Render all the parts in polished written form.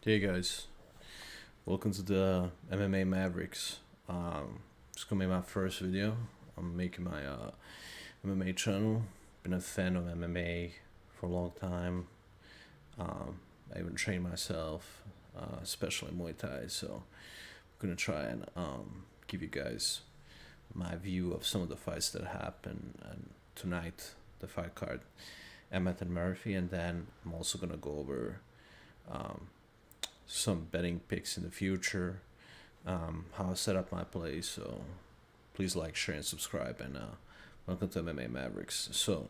Hey guys, welcome to the MMA Mavericks. It's gonna be my first video. I'm making my MMA channel. Been a fan of MMA for a long time. I even train myself, especially Muay Thai. So I'm gonna try and give you guys my view of some of the fights that happen and tonight the fight card, Emmett and Murphy, and then I'm also gonna go over um, some betting picks in the future, how I set up my play. So please like, share, and subscribe. And welcome to MMA Mavericks. So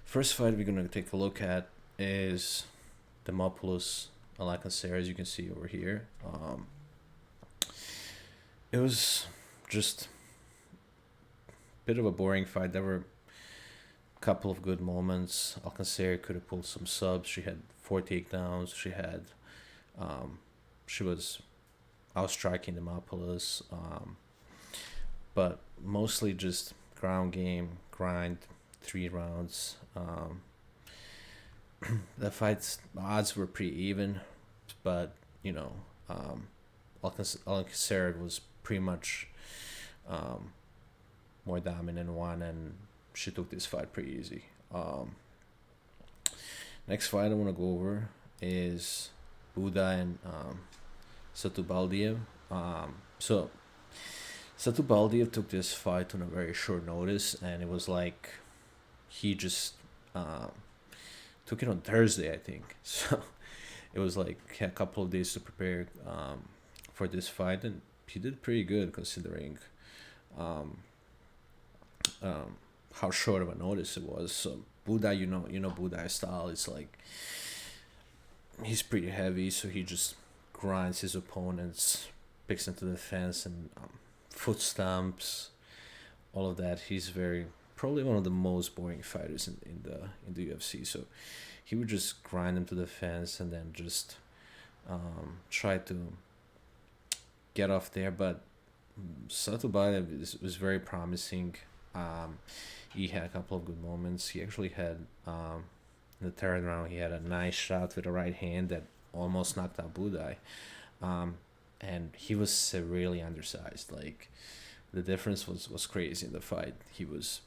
first fight we're gonna take a look at is Demopoulos Alakaser, as you can see over here. It was just a bit of a boring fight. There were a couple of good moments. Alcacer could have pulled some subs. She had 4 takedowns. Um, she was outstriking Demopoulos, but mostly just ground game, grind, 3 rounds. The fight's odds were pretty even, but Alcacer was pretty much more dominant one, and she took this fight pretty easy. Next fight I want to go over is Buda and Satubaldiev. So Satubaldiev took this fight on a very short notice, and it was like he just took it on Thursday, I think. So it was like he had a couple of days to prepare for this fight, and he did pretty good considering um, how short of a notice it was. So Buda, Buda's style. It's like he's pretty heavy, so he just grinds his opponents, picks into the fence, and foot stomps, all of that. He's probably one of the most boring fighters in the UFC. So he would just grind him to the fence and then just try to get off there. But Satubayev was very promising. He had a couple of good moments. He actually had in the third round he had a nice shot with the right hand that almost knocked out Budai. And he was severely undersized. Like the difference was crazy in the fight. He's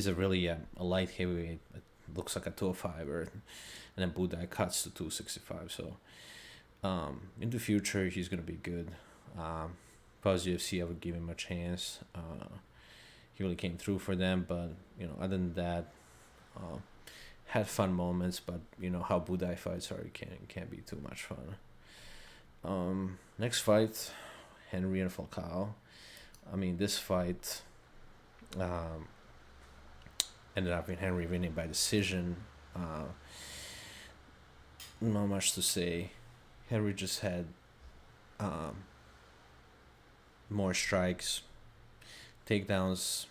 a really a light heavyweight. It looks like a 205er, and then Budai cuts to 265. So in the future he's gonna be good. Pause UFC, I would give him a chance. He really came through for them, but other than that, had fun moments. But how Budai fights are, it can't be too much fun. Next fight, Henry and Falcao. I mean, this fight ended up in Henry winning by decision. Not much to say. Henry just had more strikes, takedowns.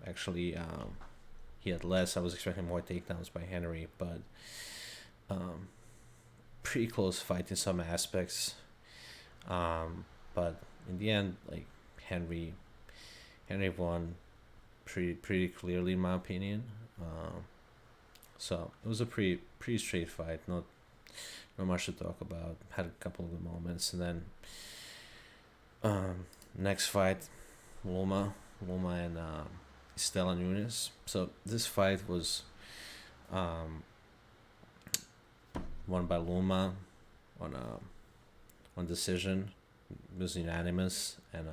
Actually, he had less. I was expecting more takedowns by Henry, but pretty close fight in some aspects. But in the end, like Henry won pretty clearly in my opinion. So it was a pretty straight fight. Not much to talk about. Had a couple of good moments, and then next fight, Loma and Stella Nunes. So this fight was won by Loma on decision. It was unanimous, and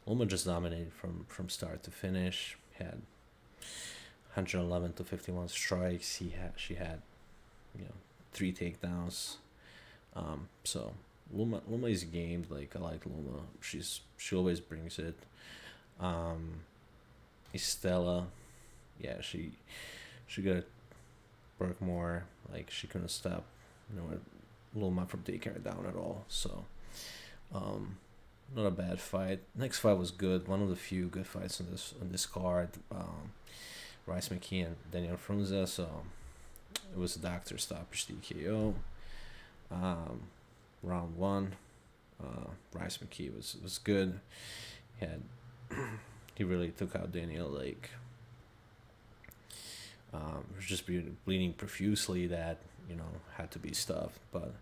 Loma just dominated from start to finish. Had 111 to 51 strikes. She had 3 takedowns. So Loma is gamed. Like I like Loma. She always brings it. Estella, yeah, she got to work more. Like she couldn't stop Loma from taking her down at all. So not a bad fight. Next fight was good. One of the few good fights on this card. Rice McKee and Daniel Frunze. So it was a doctor stoppage TKO. Round 1. Rice McKee was good. He really took out Daniel. Like was just bleeding profusely. That had to be stuffed. But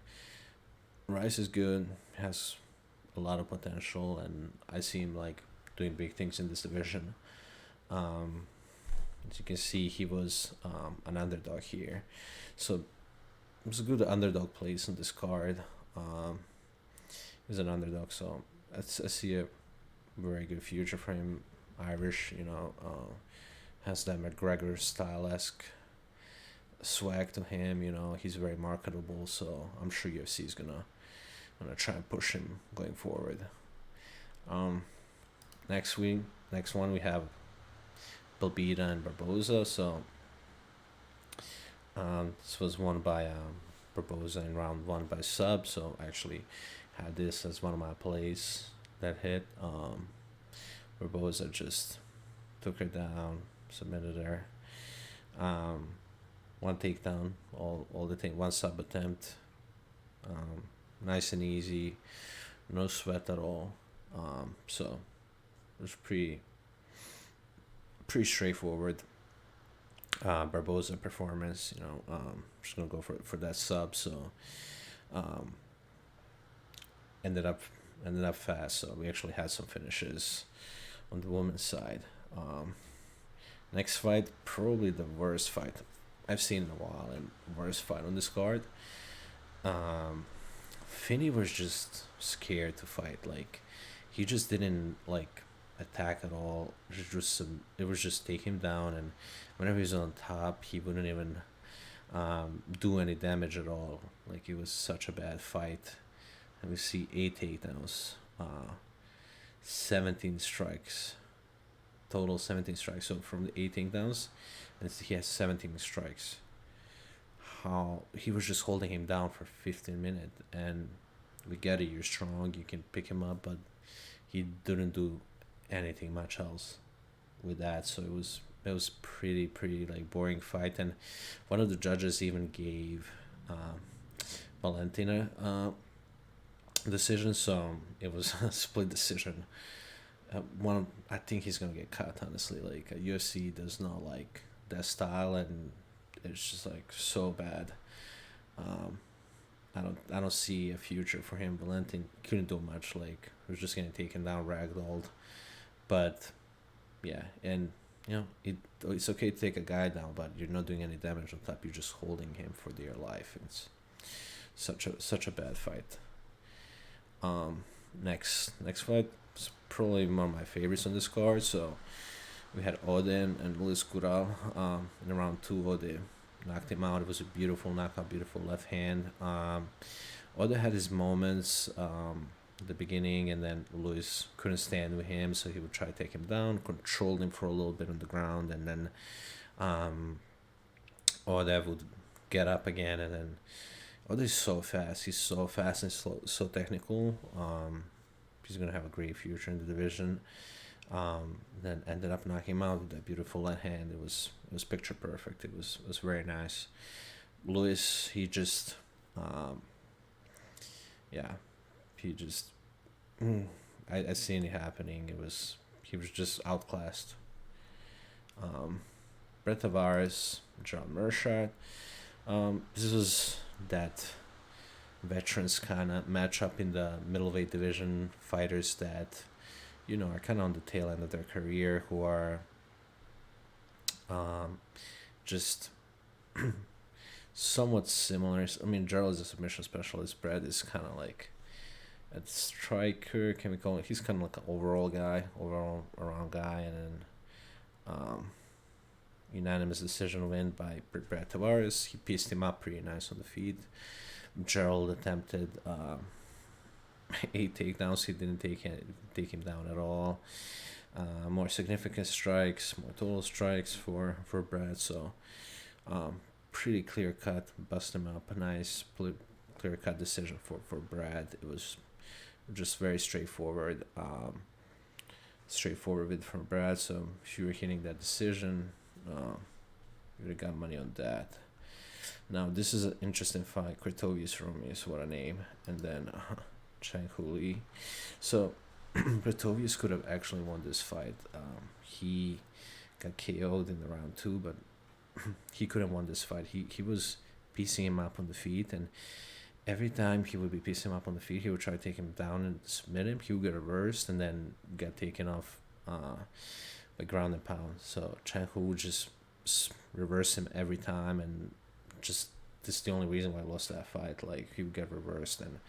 Rice is good, has a lot of potential, and I see him like doing big things in this division. Um, as you can see, he was an underdog here, so it was a good underdog place on this card. Um, he's an underdog, so I see a very good future for him. Irish, has that McGregor style esque swag to him. He's very marketable, so I'm sure UFC is gonna try and push him going forward. Um, next one we have Belbita and Barboza. So this was won by Barboza in round one by sub. So I actually had this as one of my plays that hit. Barboza just took her down, submitted her. One takedown, all the thing, one sub attempt. Nice and easy, no sweat at all. So it was pretty straightforward. Barboza performance, just gonna go for that sub. So um, ended up fast. So we actually had some finishes on the women's side. Next fight, probably the worst fight I've seen in a while, and worst fight on this card. Finney was just scared to fight. Like, he just didn't like attack at all. It was just take him down, and whenever he was on top, he wouldn't even do any damage at all. Like, it was such a bad fight. And we see 8 takedowns, 17 strikes, total 17 strikes. So from the 8 takedowns, and he has 17 strikes. How he was just holding him down for 15 minutes, and we get it. You're strong, you can pick him up, but he didn't do anything much else with that. So it was pretty like boring fight. And one of the judges even gave Valentina decision, so it was a split decision. I think he's gonna get cut, honestly. Like, UFC does not like that style, and it's just like so bad. I don't see a future for him. Valentin couldn't do much. Like, he was just getting taken down, ragdolled. But yeah, and it's okay to take a guy down, but you're not doing any damage on top. You're just holding him for dear life. It's such a bad fight. Next fight is probably one of my favorites on this card. So we had Odin and Luis Gural. In round 2, Odin knocked him out. It was a beautiful knockout, beautiful left hand. Odin had his moments at the beginning, and then Luis couldn't stand with him, so he would try to take him down, controlled him for a little bit on the ground, and then Odin would get up again, and then Odin is so fast. He's so fast and so technical. He's gonna have a great future in the division. Then ended up knocking him out with that beautiful left hand. It was picture perfect. It was very nice. Luis, he just he just I seen it happening. He was just outclassed. Brett Tavares, John Mershad. This was that veterans kind of matchup in the middleweight division, fighters that are kind of on the tail end of their career, who are just somewhat similar. I mean, Gerald is a submission specialist. Brad is kind of like a striker. Can we call it? He's kind of like an overall around guy, and then unanimous decision win by Brad Tavares. He pieced him up pretty nice on the feet. Gerald attempted 8 takedowns. He didn't take him down at all. More significant strikes, more total strikes for Brad. So pretty clear cut, bust him up. A nice clear cut decision for Brad. It was just very straightforward. Straightforward from Brad. So if you were hitting that decision, you would have got money on that. Now this is an interesting fight. Kritovius Romius, what a name. And then Chang Huli. So Kritovius could have actually won this fight. He got KO'd in the round 2, but he couldn't won this fight. He was piecing him up on the feet, and every time he would be piecing him up on the feet, he would try to take him down and submit him. He would get reversed and then get taken off by ground and pound. So Chan Hu would just reverse him every time, and just this is the only reason why I lost that fight. Like, he would get reversed, and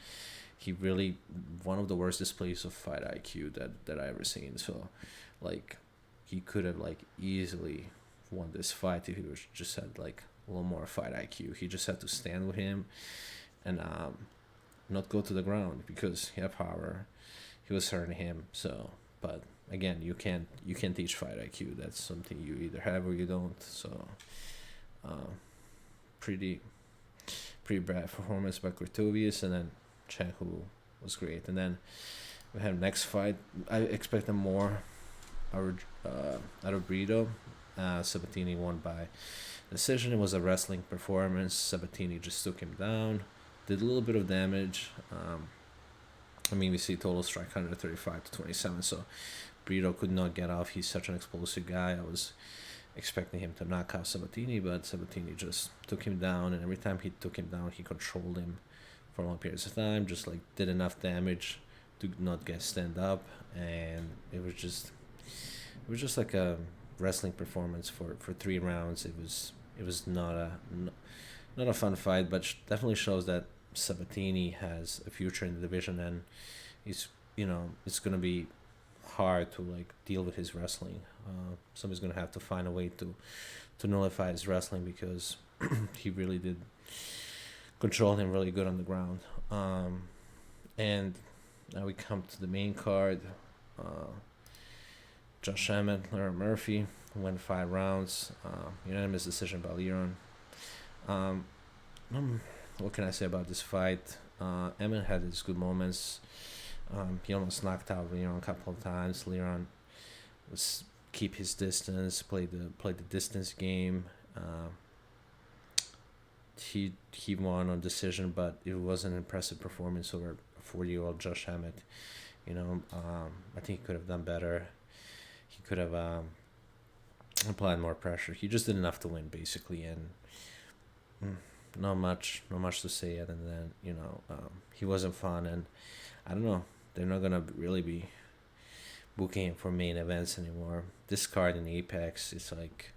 he really one of the worst displays of fight IQ that I ever seen. So, like, he could have like easily won this fight if he was just had like a little more fight IQ. He just had to stand with him and not go to the ground because he had power. He was hurting him. So, but again, you can't teach fight IQ. That's something you either have or you don't. So, pretty bad performance by Cortovius, and then Chan Hu was great. And then we have next fight. I expected more out of Brito. Sabatini won by decision. It was a wrestling performance. Sabatini just took him down, did a little bit of damage. I mean, we see total strike 135 to 27. So Brito could not get off. He's such an explosive guy. I was expecting him to knock out Sabatini, but Sabatini just took him down, and every time he took him down, he controlled him for long periods of time, just like did enough damage to not get stand up, and it was just like a wrestling performance for 3 rounds. It was not a fun fight, but definitely shows that Sabatini has a future in the division, and he's it's gonna be hard to like deal with his wrestling. Somebody's gonna have to find a way to nullify his wrestling, because he really did control him really good on the ground. And now we come to the main card. Josh Emmett, Leron Murphy went 5 rounds. Unanimous decision by Leron. What can I say about this fight? Emmett had his good moments. He almost knocked out Leron a couple of times. Leron was keep his distance, play the distance game. He won on decision, but it was an impressive performance over a 40-year-old Josh Emmett. I think he could have done better. He could have applied more pressure. He just did enough to win, basically, and not much to say other than he wasn't fun, and I don't know. They're not gonna really be booking him for main events anymore. This card in Apex is like,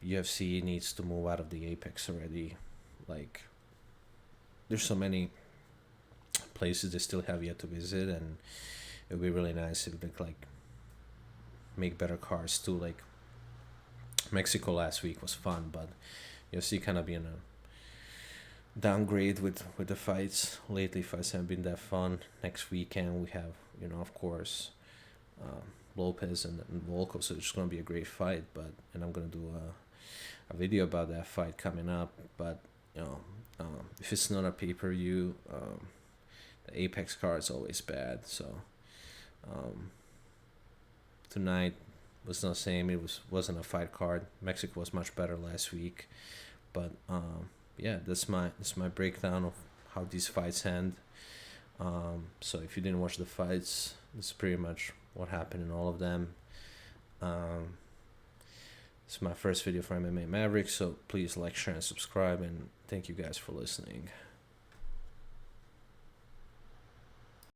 UFC needs to move out of the Apex already. Like, there's so many places they still have yet to visit, and it would be really nice if they like make better cards too. Like, Mexico last week was fun, but UFC kind of being a downgrade with the fights lately. Fights haven't been that fun. Next weekend we have of course Lopez and Volkov, so it's going to be a great fight. And I'm going to do a video about that fight coming up. But if it's not a pay-per-view, the Apex card is always bad. So tonight was not the same. It wasn't a fight card. Mexico was much better last week, but yeah, that's my breakdown of how these fights end. So if you didn't watch the fights, this is pretty much what happened in all of them. It's my first video for MMA Mavericks, so please like, share, and subscribe, and thank you guys for listening.